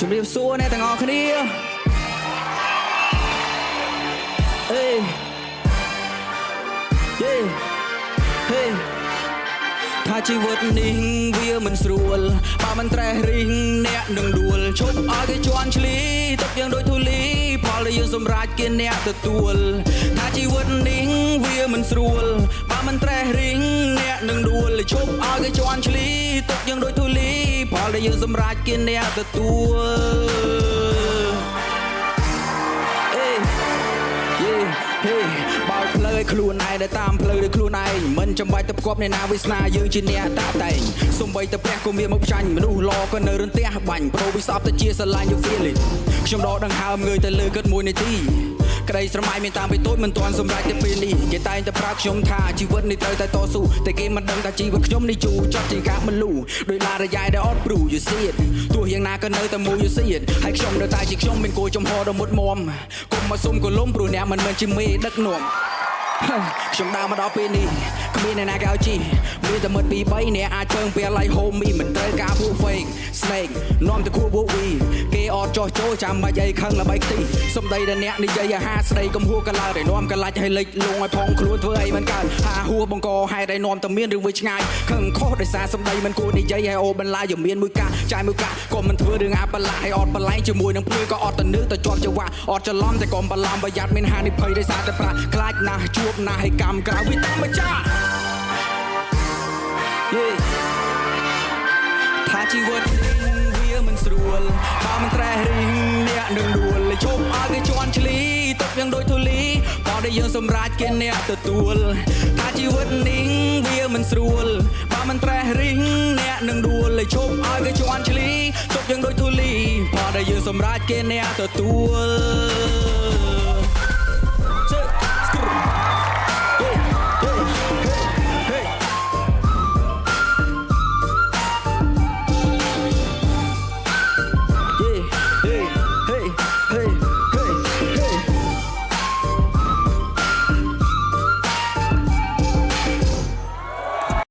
ជំរាបសួរអ្នកទាំងអស់គ្នាអេយេហេថាជីវិតនេះវាមិនស្រួលបើមិនត្រេះរិះអ្នកនឹងដួលឈប់ឲ្យគេជន់ឈ្លីទឹកយ៉ាងដូចធូលីផលដែលយើងសម្រេចគេអ្នកទទួលថាជីវិតនេះវាមិនស្រួលបើមិនត្រេះរិះអ្នកនឹងដួលឈប់ឲ្យគេជន់ឈ្លីទឹកយ៉ាងដូចធូលីផលដែលយើងសម្រេចគេអ្នកទទួលបើផ្លូវខ្លួនឯងដែលតាមផ្លូវដោយខ្លួនឯងមិនចាំបាច់ទៅផ្គប់អ្នកណាវាសនាយើងជាអ្នកតាតែងសូម្បីតែព្រះក៏មានមកផ្ចាញ់មនុស្សល្អក៏នៅរន្ទះបាញ់ប្រូវិសពទៅជាស្រឡាញ់ you feel it ខ្ញុំដកដង្ហើមងើយទៅលើគិតមួយនាទីក្តីស្រមៃមានតាមពីតូចមិនទាន់សម្រេចទៅពេលនេះគេតែងតែប្រាប់ខ្ញុំថាជីវិតនេះត្រូវតែតស៊ូតែគេមិនដឹងថាជីវិតខ្ញុំនេះជូរចត់ជាការមិនលូដោយឡារយ៉ាយដែលអត់ព្រូ you see it ទោះយ៉ាងណាក៏នៅតែមួយ you see it ហើយខ្ញុំនៅតែជាខ្ញុំមានគោលចំហដ៏មុតមមកុំមកសុំកលុំព្រោះអ្នកមិនមែនជាមេដឹកនាំខ្ញុំដើរមកដល់ពេលនេះគ្មានអ្នកណាគេឲ្យជីមានតែមិត្ត2 3នាក់អាចពើងពេលឡៃ homie មិនត្រូវការពួក fake snake នាំទៅគួរពួក we គេអត់ចោះចូលចាំបាច់អីខឹងល្បីខ្ទីសំដីដែលអ្នកនិយាយអាហាស្ដីកំហួរកឡើយនាំកលាច់ឲ្យលេចលងឲ្យផងខ្លួនធ្វើអីមិនកើតហាហួរបង្កហេតុឲ្យនាំតែមានរឿងវាឆ្ងាយខឹងខុសដោយសារសំដីមិនគួរនិយាយឲ្យអូបន្លាយយកមានមួយកាចាយមួយកាក៏មិនធ្វើរឿងអាបន្លាយឲ្យអត់បន្លែងជាមួយនឹងភ្លឺក៏អត់ទៅនឹកទៅជាប់ចង្វាក់អត់ច្រឡំតែក៏បន្លំប្រយ័ត្នមានហានិភ័យដោយសារតែប្រាក់ខ្លាចណាស់ជួបណាស់ឲ្យកម្មក្រៅវាតាមម្ចាស់ថាជីវិតវាមិនស្រួលបើមិនត្រេះរិះអ្នកនឹងដួលជប់ឲ្យគេជន់ឈ្លីទុកយ៉ាងដូចធូលីបើដែលយើងសម្រេចគេអ្នកទទួលថាជីវិតនេះវាមិនស្រួលបើមិនត្រេះរិះអ្នកនឹងដួលជប់ឲ្យគេជន់ឈ្លីទុកយ៉ាងដូចធូលីបើដែលយើងសម្រេចគេអ្នកទទួល